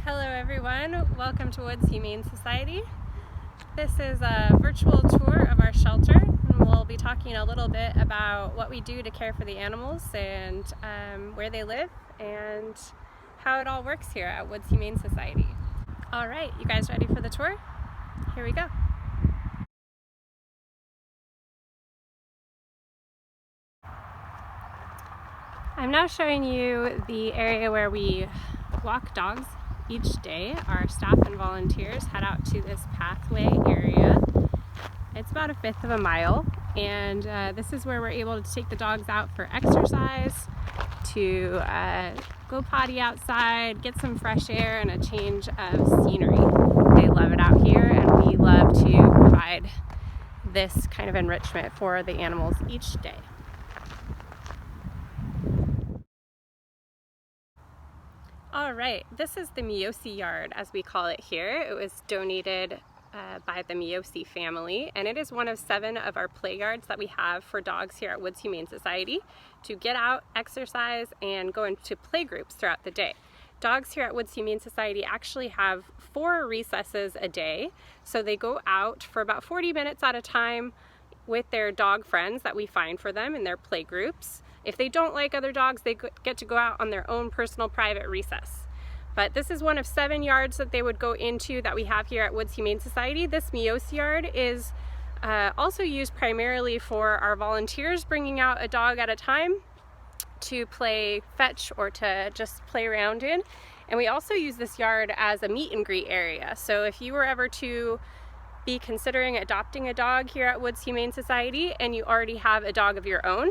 Hello everyone, welcome to Woods Humane Society. This is a virtual tour of our shelter, and we'll be talking a little bit about what we do to care for the animals and where they live and how it all works here at Woods Humane Society. Alright, you guys ready for the tour? Here we go. I'm now showing you the area where we walk dogs each day. Our staff and volunteers head out to this pathway area. It's about 1/5 of a mile, and this is where we're able to take the dogs out for exercise, to go potty outside, get some fresh air and a change of scenery. They love it out here, and we love to provide this kind of enrichment for the animals each day. All right, this is the Miosi yard, as we call it here. It was donated by the Miosi family, and it is one of 7 of our play yards that we have for dogs here at Woods Humane Society to get out, exercise, and go into play groups throughout the day. Dogs here at Woods Humane Society actually have 4 recesses a day, so they go out for about 40 minutes at a time with their dog friends that we find for them in their play groups. If they don't like other dogs, they get to go out on their own personal private recess. But this is one of 7 yards that they would go into that we have here at Woods Humane Society. This Miosi yard is also used primarily for our volunteers bringing out a dog at a time to play fetch or to just play around in. And we also use this yard as a meet and greet area. So if you were ever to be considering adopting a dog here at Woods Humane Society and you already have a dog of your own,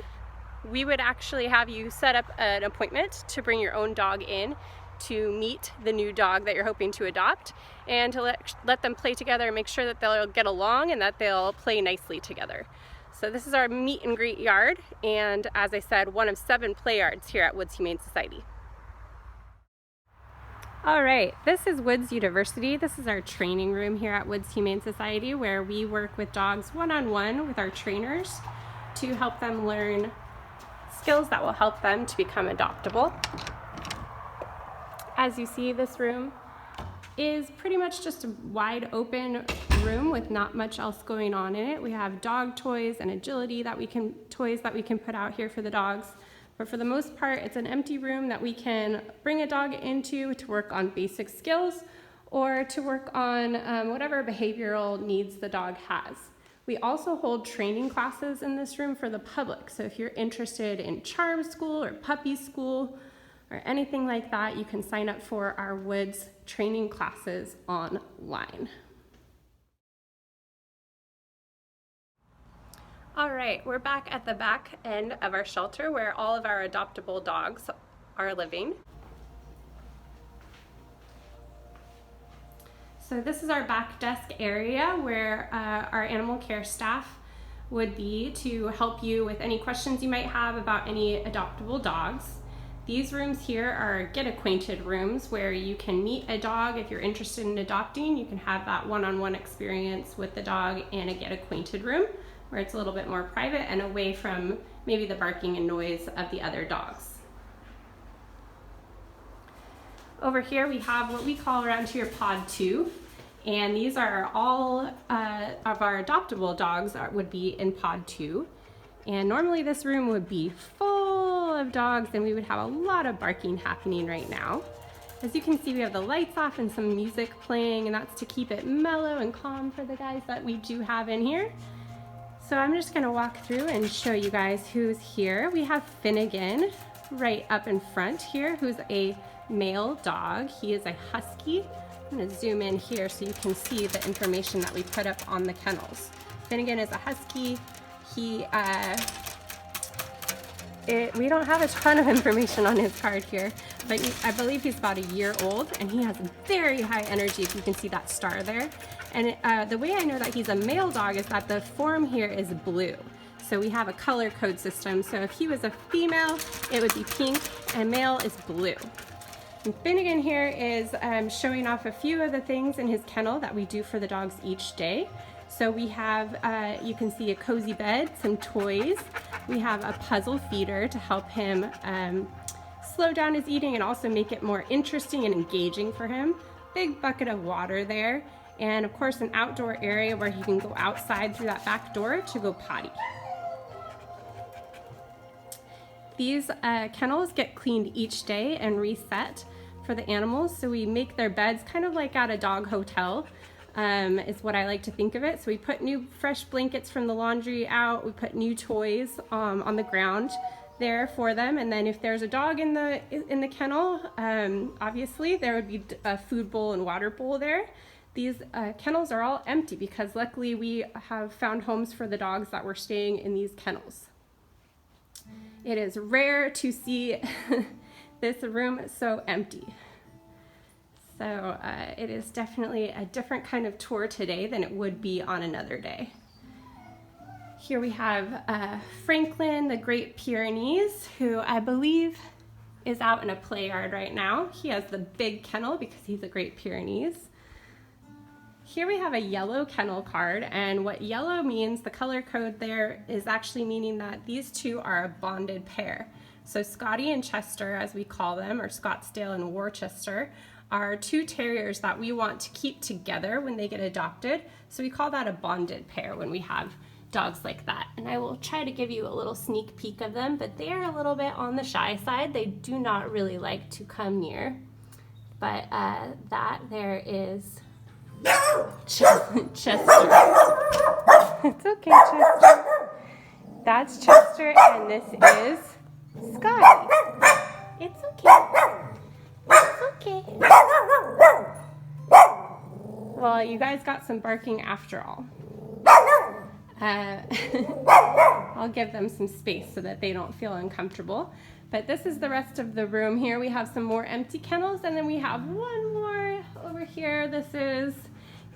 we would actually have you set up an appointment to bring your own dog in to meet the new dog that you're hoping to adopt, and to let them play together and make sure that they'll get along and that they'll play nicely together. So this is our meet and greet yard, and as I said, one of 7 play yards here at Woods Humane Society. All right, this is Woods University. This is our training room here at Woods Humane Society, where we work with dogs one-on-one with our trainers to help them learn skills that will help them to become adoptable. As you see, this room is pretty much just a wide open room with not much else going on in it. We have dog toys and agility toys that we can put out here for the dogs. But for the most part, it's an empty room that we can bring a dog into to work on basic skills or to work on whatever behavioral needs the dog has. We also hold training classes in this room for the public. So if you're interested in charm school or puppy school or anything like that, you can sign up for our Woods training classes online. All right, we're back at the back end of our shelter where all of our adoptable dogs are living. So this is our back desk area where our animal care staff would be to help you with any questions you might have about any adoptable dogs. These rooms here are get acquainted rooms where you can meet a dog if you're interested in adopting. You can have that one-on-one experience with the dog in a get acquainted room where it's a little bit more private and away from maybe the barking and noise of the other dogs. Over here we have what we call around here pod 2, and these are all of our adoptable dogs that would be in pod 2. And normally this room would be full of dogs and we would have a lot of barking happening right now. As you can see, we have the lights off and some music playing, and that's to keep it mellow and calm for the guys that we do have in here. So I'm just gonna walk through and show you guys who's here. We have Finnegan right up in front here, who's a male dog. He is a husky. I'm gonna zoom in here so you can see the information that we put up on the kennels. Finnegan is a husky. We don't have a ton of information on his card here, but I believe he's about 1 year old, and he has very high energy, if you can see that star there. And the way I know that he's a male dog is that the form here is blue. So we have a color code system. So if he was a female, it would be pink, and male is blue. And Finnegan here is showing off a few of the things in his kennel that we do for the dogs each day. So we have, you can see a cozy bed, some toys. We have a puzzle feeder to help him slow down his eating and also make it more interesting and engaging for him. Big bucket of water there, and of course an outdoor area where he can go outside through that back door to go potty. These kennels get cleaned each day and reset for the animals, so we make their beds kind of like at a dog hotel, is what I like to think of it. So we put new fresh blankets from the laundry out, we put new toys on the ground there for them, and then if there's a dog in the kennel, obviously there would be a food bowl and water bowl there. These kennels are all empty because luckily we have found homes for the dogs that were staying in these kennels. It is rare to see this room so empty. So it is definitely a different kind of tour today than it would be on another day. Here we have Franklin, the Great Pyrenees, who I believe is out in a play yard right now. He has the big kennel because he's a Great Pyrenees. Here we have a yellow kennel card, and what yellow means, the color code there, is actually meaning that these two are a bonded pair. So Scotty and Chester, as we call them, or Scottsdale and Worcester, are two terriers that we want to keep together when they get adopted. So we call that a bonded pair when we have dogs like that. And I will try to give you a little sneak peek of them, but they are a little bit on the shy side. They do not really like to come near. But that there is Chester. It's okay, Chester. That's Chester, and this is Scotty. It's okay. It's okay. Well, you guys got some barking after all. I'll give them some space so that they don't feel uncomfortable. But this is the rest of the room here. We have some more empty kennels, and then we have one more over here. This is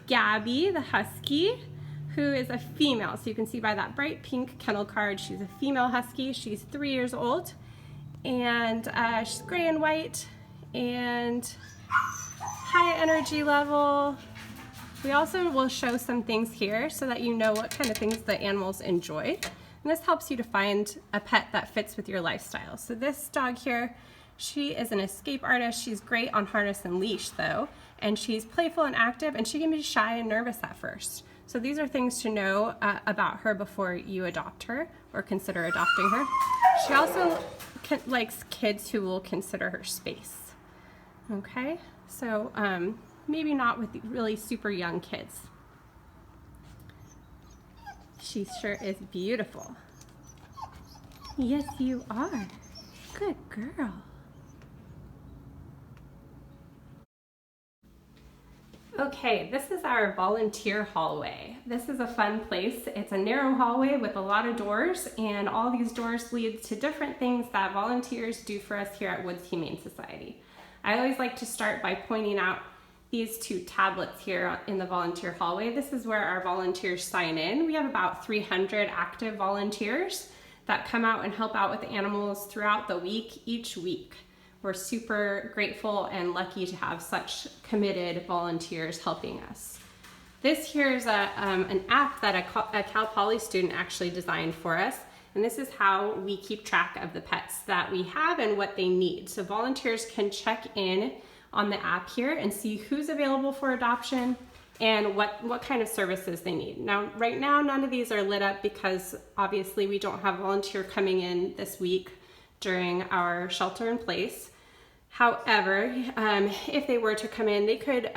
Gabby, the Husky, who is a female. So you can see by that bright pink kennel card, she's a female Husky. She's 3 years old, and she's gray and white, and high energy level. We also will show some things here so that you know what kind of things the animals enjoy. And this helps you to find a pet that fits with your lifestyle. So this dog here, she is an escape artist. She's great on harness and leash though, and she's playful and active, and she can be shy and nervous at first. So these are things to know about her before you adopt her or consider adopting her. She also likes kids who will consider her space. Okay, so maybe not with really super young kids. She sure is beautiful. Yes, you are. Good girl. Okay, this is our volunteer hallway. This is a fun place. It's a narrow hallway with a lot of doors, and all these doors lead to different things that volunteers do for us here at Woods Humane Society. I always like to start by pointing out these two tablets here in the volunteer hallway. This is where our volunteers sign in. We have about 300 active volunteers that come out and help out with the animals throughout the week, each week. We're super grateful and lucky to have such committed volunteers helping us. This here is an app that a Cal Poly student actually designed for us, and this is how we keep track of the pets that we have and what they need. So volunteers can check in on the app here and see who's available for adoption and what kind of services they need. Now, right now, none of these are lit up because obviously we don't have a volunteer coming in this week during our shelter in place. However, if they were to come in, they could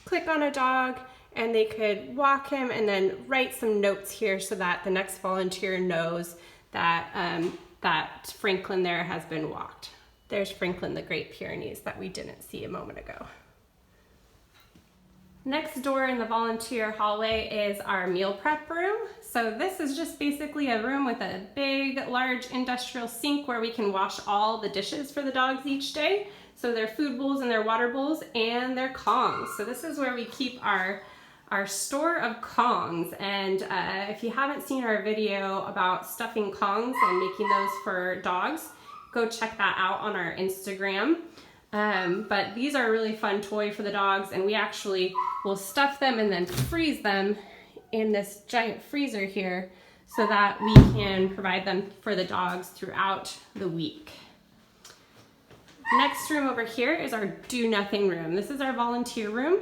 click on a dog and they could walk him and then write some notes here so that the next volunteer knows that, that Franklin there has been walked. There's Franklin, the Great Pyrenees, that we didn't see a moment ago. Next door in the volunteer hallway is our meal prep room. So this is just basically a room with a big, large industrial sink where we can wash all the dishes for the dogs each day. So their food bowls and their water bowls and their Kongs. So this is where we keep our store of Kongs. And if you haven't seen our video about stuffing Kongs and making those for dogs, go check that out on our Instagram. But these are a really fun toy for the dogs, and we actually will stuff them and then freeze them in this giant freezer here so that we can provide them for the dogs throughout the week. Next room over here is our do nothing room. This is our volunteer room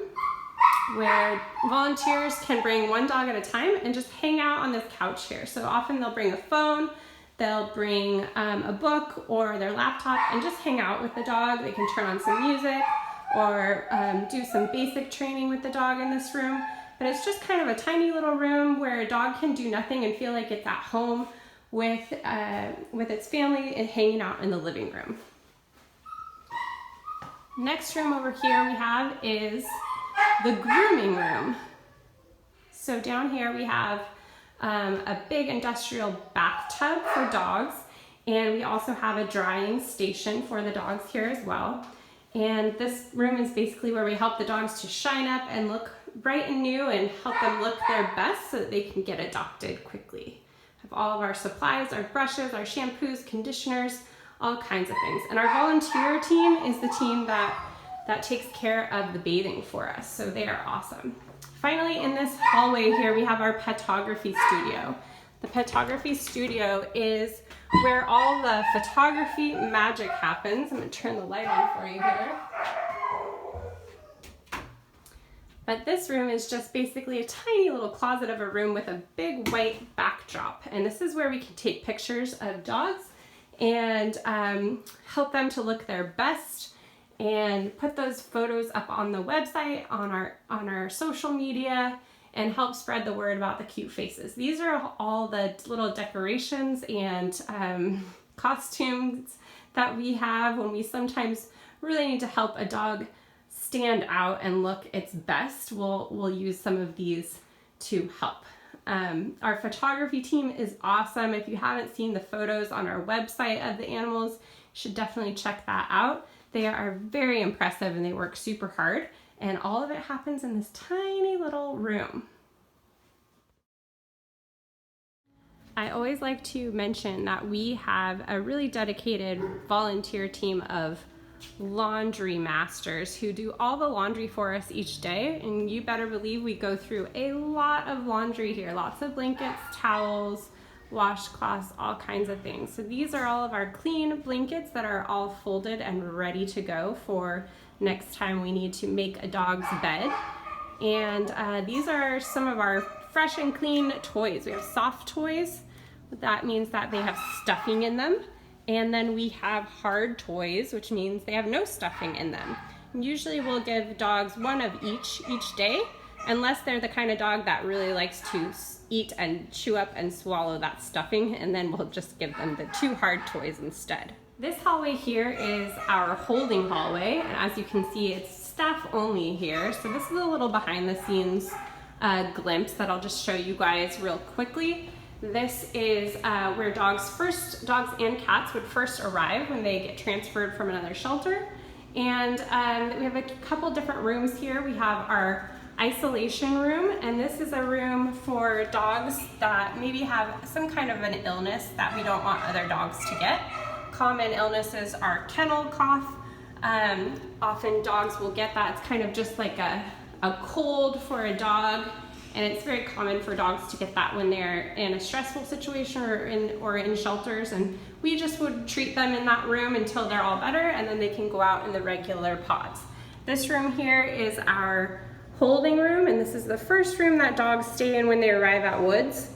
where volunteers can bring one dog at a time and just hang out on this couch here. So often they'll bring a phone, they'll bring a book or their laptop and just hang out with the dog. They can turn on some music or do some basic training with the dog in this room. But it's just kind of a tiny little room where a dog can do nothing and feel like it's at home with its family and hanging out in the living room. Next room over here we have is the grooming room. So down here we have a big industrial bathtub for dogs, and we also have a drying station for the dogs here as well. And this room is basically where we help the dogs to shine up and look bright and new and help them look their best so that they can get adopted quickly. We have all of our supplies, our brushes, our shampoos, conditioners, all kinds of things. And our volunteer team is the team that takes care of the bathing for us, so they are awesome. Finally, in this hallway here, we have our petography studio. The petography studio is where all the photography magic happens. I'm gonna turn the light on for you here. But this room is just basically a tiny little closet of a room with a big white backdrop. And this is where we can take pictures of dogs and help them to look their best and put those photos up on the website, on our social media, and help spread the word about the cute faces. These are all the little decorations and costumes that we have when we sometimes really need to help a dog stand out and look its best. We'll use some of these to help. Our photography team is awesome. If you haven't seen the photos on our website of the animals, you should definitely check that out. They are very impressive and they work super hard, and all of it happens in this tiny little room. I always like to mention that we have a really dedicated volunteer team of laundry masters who do all the laundry for us each day, and you better believe we go through a lot of laundry here. Lots of blankets, towels, washcloths, all kinds of things. So these are all of our clean blankets that are all folded and ready to go for next time we need to make a dog's bed. And these are some of our fresh and clean toys. We have soft toys. That means that they have stuffing in them. And then we have hard toys, which means they have no stuffing in them. And usually we'll give dogs one of each day, unless they're the kind of dog that really likes to eat and chew up and swallow that stuffing, and then we'll just give them the 2 hard toys instead. This hallway here is our holding hallway, and as you can see, it's staff only here. So this is a little behind the scenes glimpse that I'll just show you guys real quickly. This is where dogs and cats would first arrive when they get transferred from another shelter. And we have a couple different rooms here. We have our isolation room, and this is a room for dogs that maybe have some kind of an illness that we don't want other dogs to get. Common illnesses are kennel cough. Often dogs will get that. It's kind of just like a cold for a dog, and it's very common for dogs to get that when they're in a stressful situation or in shelters, and we just would treat them in that room until they're all better, and then they can go out in the regular pods. This room here is our holding room, and this is the first room that dogs stay in when they arrive at Woods.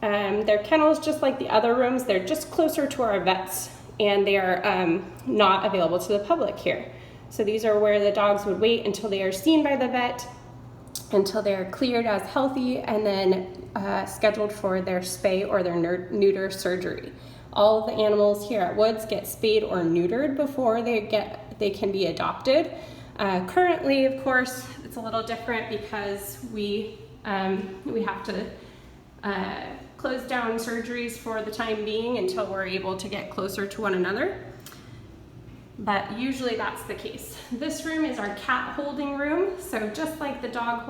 Their kennels, just like the other rooms, they're just closer to our vets, and they are not available to the public here. So these are where the dogs would wait until they are seen by the vet, until they're cleared as healthy, and then scheduled for their spay or their neuter surgery. All of the animals here at Woods get spayed or neutered before they can be adopted. Currently, of course, it's a little different because we have to close down surgeries for the time being until we're able to get closer to one another. But usually that's the case. This room is our cat holding room. So just like the dog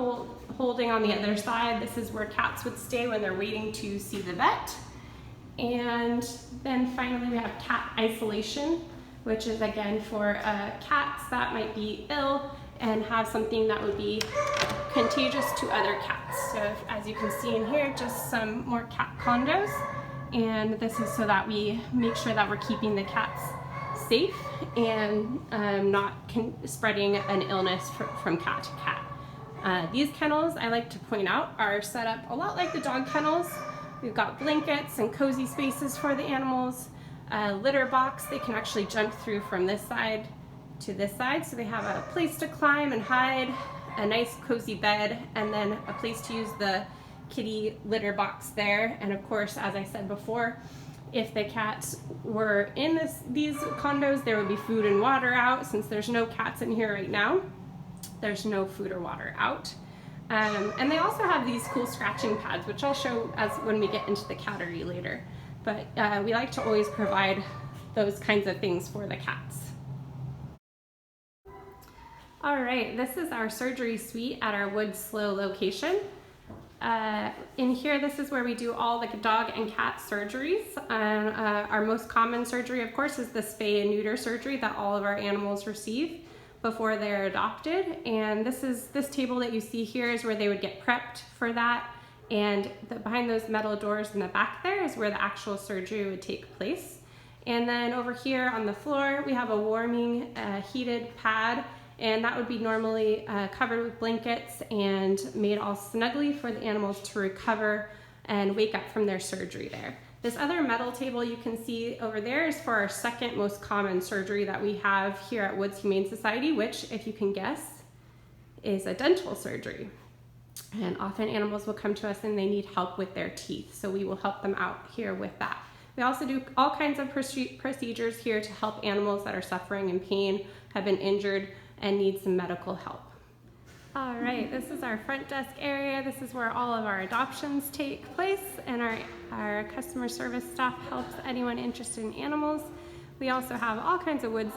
holding on the other side, this is where cats would stay when they're waiting to see the vet. And then finally we have cat isolation, which is again for cats that might be ill and have something that would be contagious to other cats. So as you can see in here, just some more cat condos. And this is so that we make sure that we're keeping the cats safe and not spreading an illness from cat to cat. These kennels, I like to point out, are set up a lot like the dog kennels. We've got blankets and cozy spaces for the animals, a litter box they can actually jump through from this side to this side, so they have a place to climb and hide, a nice cozy bed, and then a place to use the kitty litter box there. And of course, as I said before, if the cats were in these condos, there would be food and water out. Since there's no cats in here right now, there's no food or water out. And they also have these cool scratching pads, which I'll show as when we get into the Catari later. But we like to always provide those kinds of things for the cats. All right, this is our surgery suite at our Woods Slow location. In here, this is where we do all the dog and cat surgeries. Our most common surgery, of course, is the spay and neuter surgery that all of our animals receive before they're adopted. And this table that you see here is where they would get prepped for that. And behind those metal doors in the back there is where the actual surgery would take place. And then over here on the floor, we have a warming heated pad, and that would be normally covered with blankets and made all snugly for the animals to recover and wake up from their surgery there. This other metal table you can see over there is for our second most common surgery that we have here at Woods Humane Society, which, if you can guess, is a dental surgery. And often animals will come to us and they need help with their teeth, so we will help them out here with that. We also do all kinds of procedures here to help animals that are suffering in pain, have been injured, and need some medical help. All right, this is our front desk area. This is where all of our adoptions take place, and our customer service staff helps anyone interested in animals. We also have all kinds of Woods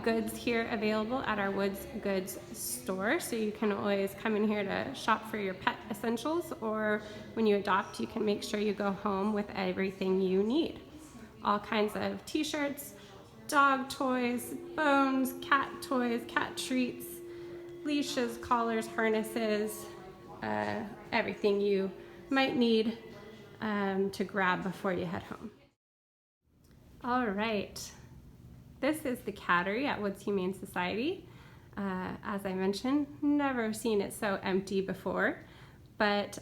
goods here available at our Woods Goods store, so you can always come in here to shop for your pet essentials, or when you adopt, you can make sure you go home with everything you need. All kinds of t-shirts, dog toys, bones, cat toys, cat treats, leashes, collars, harnesses, everything you might need to grab before you head home. All right, this is the Catari at Woods Humane Society. As I mentioned, never seen it so empty before, but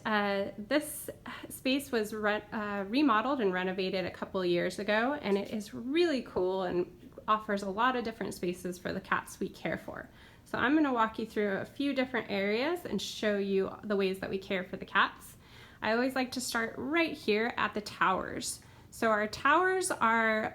this space was remodeled and renovated a couple of years ago, and it is really cool and offers a lot of different spaces for the cats we care for. So I'm going to walk you through a few different areas and show you the ways that we care for the cats. I always like to start right here at the towers. So our towers are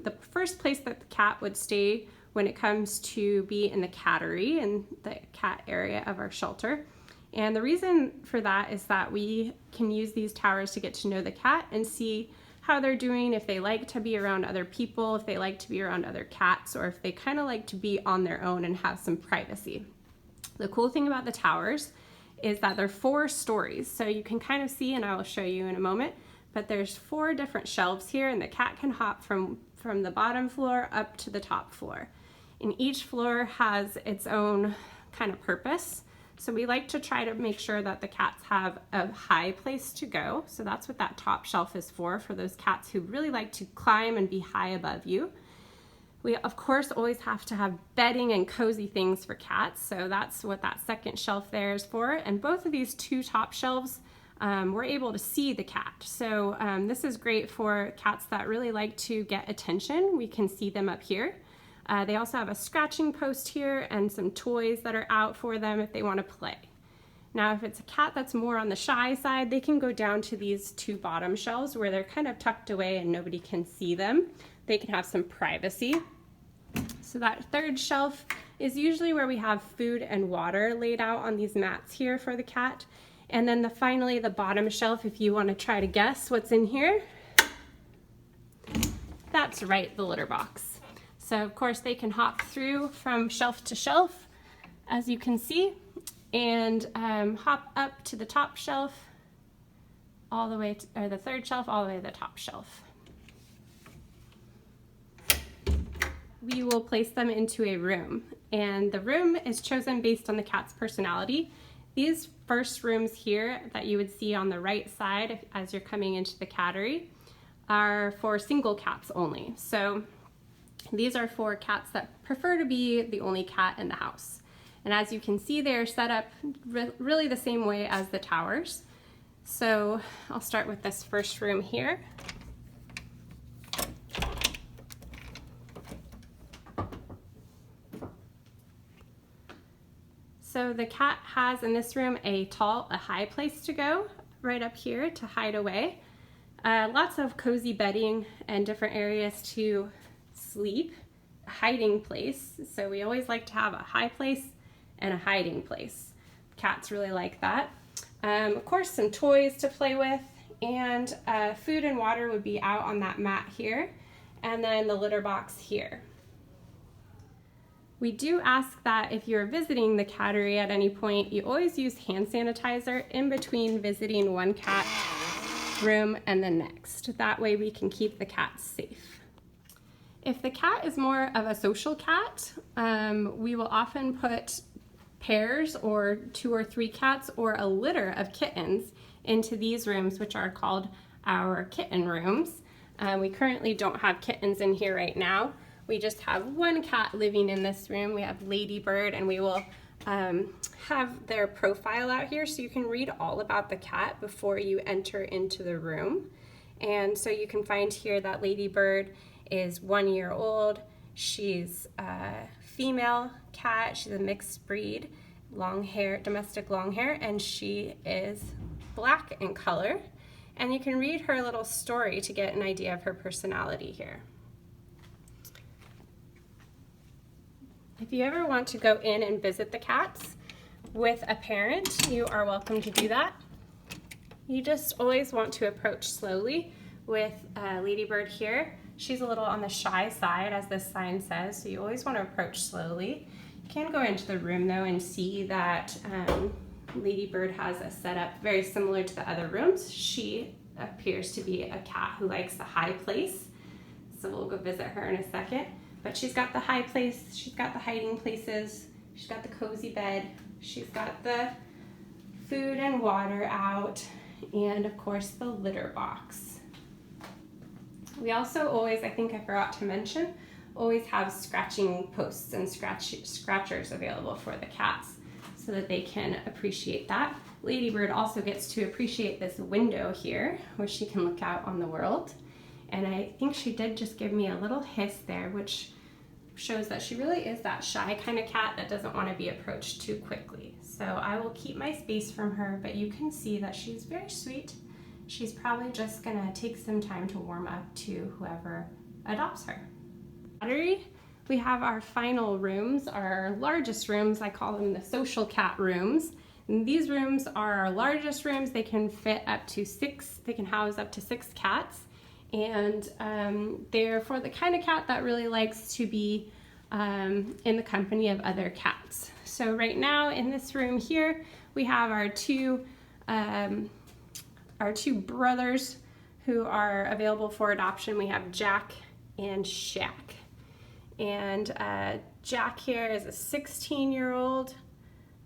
the first place that the cat would stay when it comes to be in the cattery, in the cat area of our shelter. And the reason for that is that we can use these towers to get to know the cat and see how they're doing, if they like to be around other people, if they like to be around other cats, or if they kind of like to be on their own and have some privacy. The cool thing about the towers is that they're 4 stories. So you can kind of see, and I will show you in a moment, but there's 4 different shelves here, and the cat can hop from the bottom floor up to the top floor. And each floor has its own kind of purpose. So we like to try to make sure that the cats have a high place to go. So that's what that top shelf is for those cats who really like to climb and be high above you. We, of course, always have to have bedding and cozy things for cats. So that's what that second shelf there is for. And both of these 2 top shelves, we're able to see the cat. So this is great for cats that really like to get attention. We can see them up here. They also have a scratching post here and some toys that are out for them if they want to play. Now, if it's a cat that's more on the shy side, they can go down to these 2 bottom shelves where they're kind of tucked away and nobody can see them. They can have some privacy. So that 3rd shelf is usually where we have food and water laid out on these mats here for the cat. And then finally, the bottom shelf, if you want to try to guess what's in here, that's right, the litter box. So of course they can hop through from shelf to shelf, as you can see, and hop up to the top shelf, all the way to, or the 3rd shelf, all the way to the top shelf. We will place them into a room, and the room is chosen based on the cat's personality. These first rooms here that you would see on the right side as you're coming into the cattery are for single cats only. So These are for cats that prefer to be the only cat in the house. And as you can see, they're set up really the same way as the towers. So I'll start with this first room here. So the cat has in this room a high place to go right up here to hide away. Lots of cozy bedding and different areas to sleep, a hiding place. So we always like to have a high place and a hiding place. Cats really like that. Of course, some toys to play with, and food and water would be out on that mat here, and then the litter box here. We do ask that if you're visiting the Catari at any point, you always use hand sanitizer in between visiting one cat room and the next. That way we can keep the cats safe. If the cat is more of a social cat, we will often put pairs or 2 or 3 cats or a litter of kittens into these rooms, which are called our kitten rooms. We currently don't have kittens in here right now. We just have one cat living in this room. We have Ladybird, and we will have their profile out here so you can read all about the cat before you enter into the room. And so you can find here that Ladybird is 1 year old. She's a female cat. She's a mixed breed, long hair, domestic long hair, and she is black in color. And you can read her little story to get an idea of her personality here. If you ever want to go in and visit the cats with a parent, you are welcome to do that. You just always want to approach slowly with Ladybird here. She's a little on the shy side, as this sign says, so you always want to approach slowly. You can go into the room though and see that Ladybird has a setup very similar to the other rooms. She appears to be a cat who likes the high place, so we'll go visit her in a second. But she's got the high place, she's got the hiding places, she's got the cozy bed, she's got the food and water out, and of course the litter box. We also always, I think I forgot to mention, always have scratching posts and scratchers available for the cats so that they can appreciate that. Ladybird also gets to appreciate this window here where she can look out on the world. And I think she did just give me a little hiss there, which shows that she really is that shy kind of cat that doesn't want to be approached too quickly. So I will keep my space from her, but you can see that she's very sweet. She's probably just gonna take some time to warm up to whoever adopts her. We have our final rooms, our largest rooms. I call them the social cat rooms. And these rooms are our largest rooms. They can fit up to 6, they can house up to 6 cats. And they're for the kind of cat that really likes to be in the company of other cats. So right now in this room here, we have our two brothers who are available for adoption. We have Jack and Shaq. And Jack here is a 16-year-old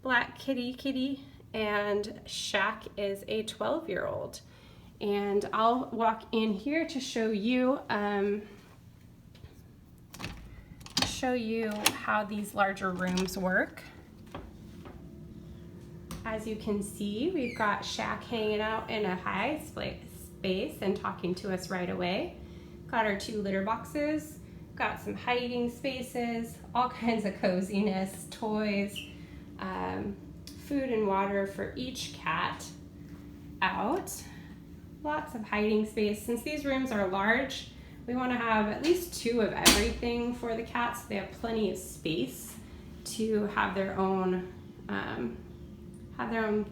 black kitty, and Shaq is a 12-year-old. And I'll walk in here to show you how these larger rooms work. As you can see, we've got Shaq hanging out in a high space and talking to us right away. Got our 2 litter boxes, got some hiding spaces, all kinds of coziness, toys, food and water for each cat out. Lots of hiding space. Since these rooms are large, we want to have at least 2 of everything for the cats. They have plenty of space to have their own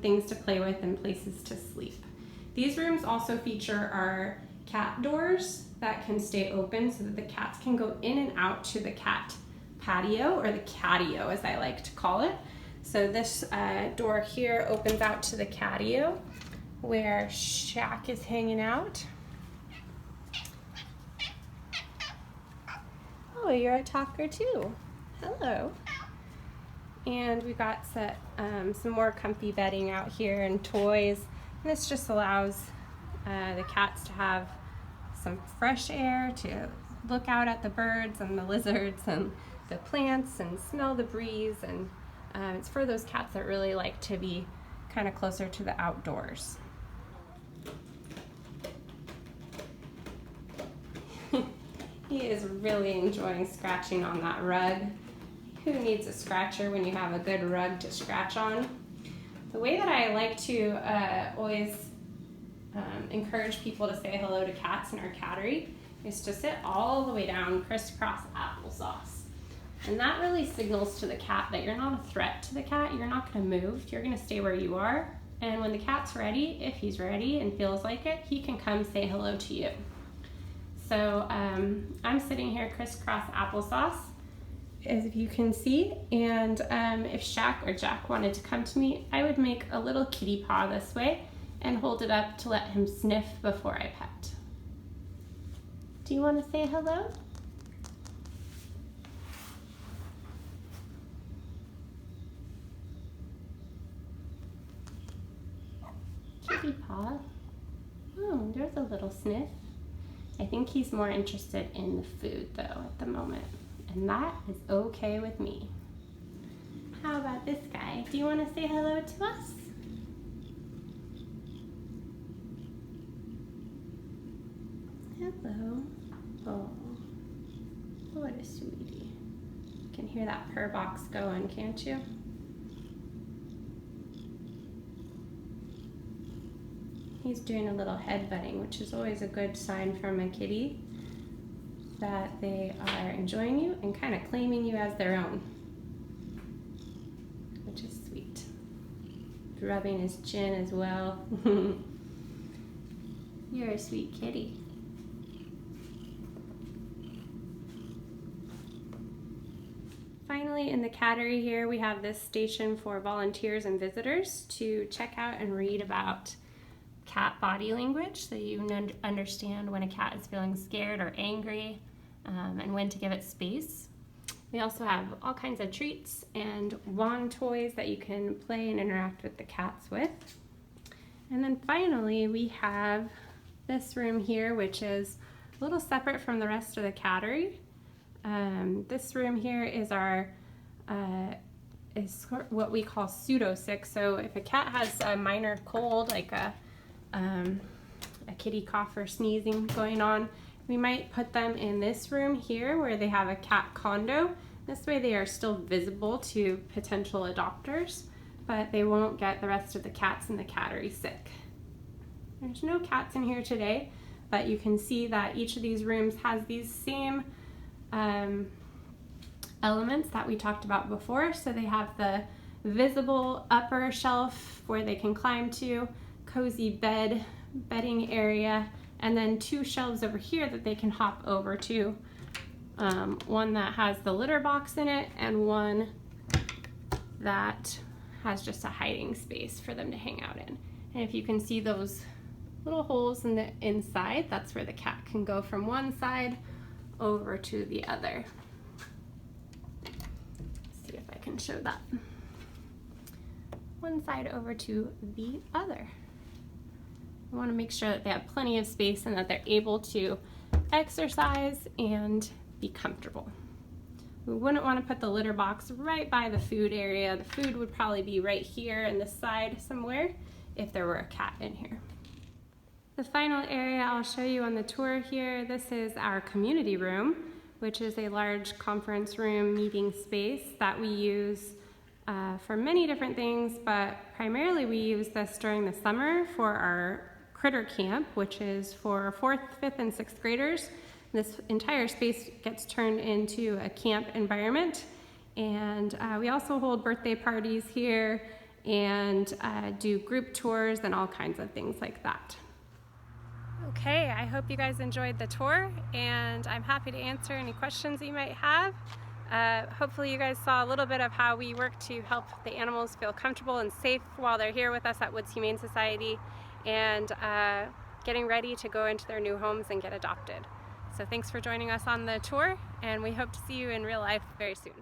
things to play with and places to sleep. These rooms also feature our cat doors that can stay open so that the cats can go in and out to the cat patio, or the catio as I like to call it. So this door here opens out to the catio where Shaq is hanging out. Oh, you're a talker too. Hello. And we've got some more comfy bedding out here and toys. And this just allows the cats to have some fresh air, to look out at the birds and the lizards and the plants and smell the breeze, and it's for those cats that really like to be kind of closer to the outdoors. He is really enjoying scratching on that rug. Who needs a scratcher when you have a good rug to scratch on? The way that I like to always encourage people to say hello to cats in our cattery is to sit all the way down crisscross applesauce. And that really signals to the cat that you're not a threat to the cat. You're not going to move. You're going to stay where you are. And when the cat's ready, if he's ready and feels like it, he can come say hello to you. So I'm sitting here crisscross applesauce, as you can see, and if Shaq or Jack wanted to come to me, I would make a little kitty paw this way and hold it up to let him sniff before I pet. Do you want to say hello? Kitty paw. Oh, there's a little sniff. I think he's more interested in the food though at the moment, and that is okay with me. How about this guy? Do you want to say hello to us? Hello. Oh, what a sweetie. You can hear that purr box going, can't you? He's doing a little headbutting, which is always a good sign from a kitty that they are enjoying you and kind of claiming you as their own, which is sweet. Rubbing his chin as well. You're a sweet kitty. Finally, in the cattery here, we have this station for volunteers and visitors to check out and read about cat body language, so you understand when a cat is feeling scared or angry, and when to give it space. We also have all kinds of treats and wand toys that you can play and interact with the cats with. And then finally we have this room here, which is a little separate from the rest of the cattery. This room here is our is what we call pseudo sick. So if a cat has a minor cold, like a kitty cough or sneezing going on, we might put them in this room here where they have a cat condo. This way they are still visible to potential adopters, but they won't get the rest of the cats in the cattery sick. There's no cats in here today, but you can see that each of these rooms has these same elements that we talked about before. So they have the visible upper shelf where they can climb to, cozy bedding area, and then two shelves over here that they can hop over to. One that has the litter box in it and one that has just a hiding space for them to hang out in. And if you can see those little holes in the inside, that's where the cat can go from one side over to the other. Let's see if I can show that. One side over to the other. We want to make sure that they have plenty of space and that they're able to exercise and be comfortable. We wouldn't want to put the litter box right by the food area. The food would probably be right here in this side somewhere if there were a cat in here. The final area I'll show you on the tour here, this is our community room, which is a large conference room meeting space that we use for many different things, but primarily we use this during the summer for our critter camp, which is for 4th, 5th, and 6th graders. This entire space gets turned into a camp environment, and we also hold birthday parties here and do group tours and all kinds of things like that. Okay, I hope you guys enjoyed the tour, and I'm happy to answer any questions that you might have. Hopefully you guys saw a little bit of how we work to help the animals feel comfortable and safe while they're here with us at Woods Humane Society, and getting ready to go into their new homes and get adopted. So thanks for joining us on the tour, and we hope to see you in real life very soon.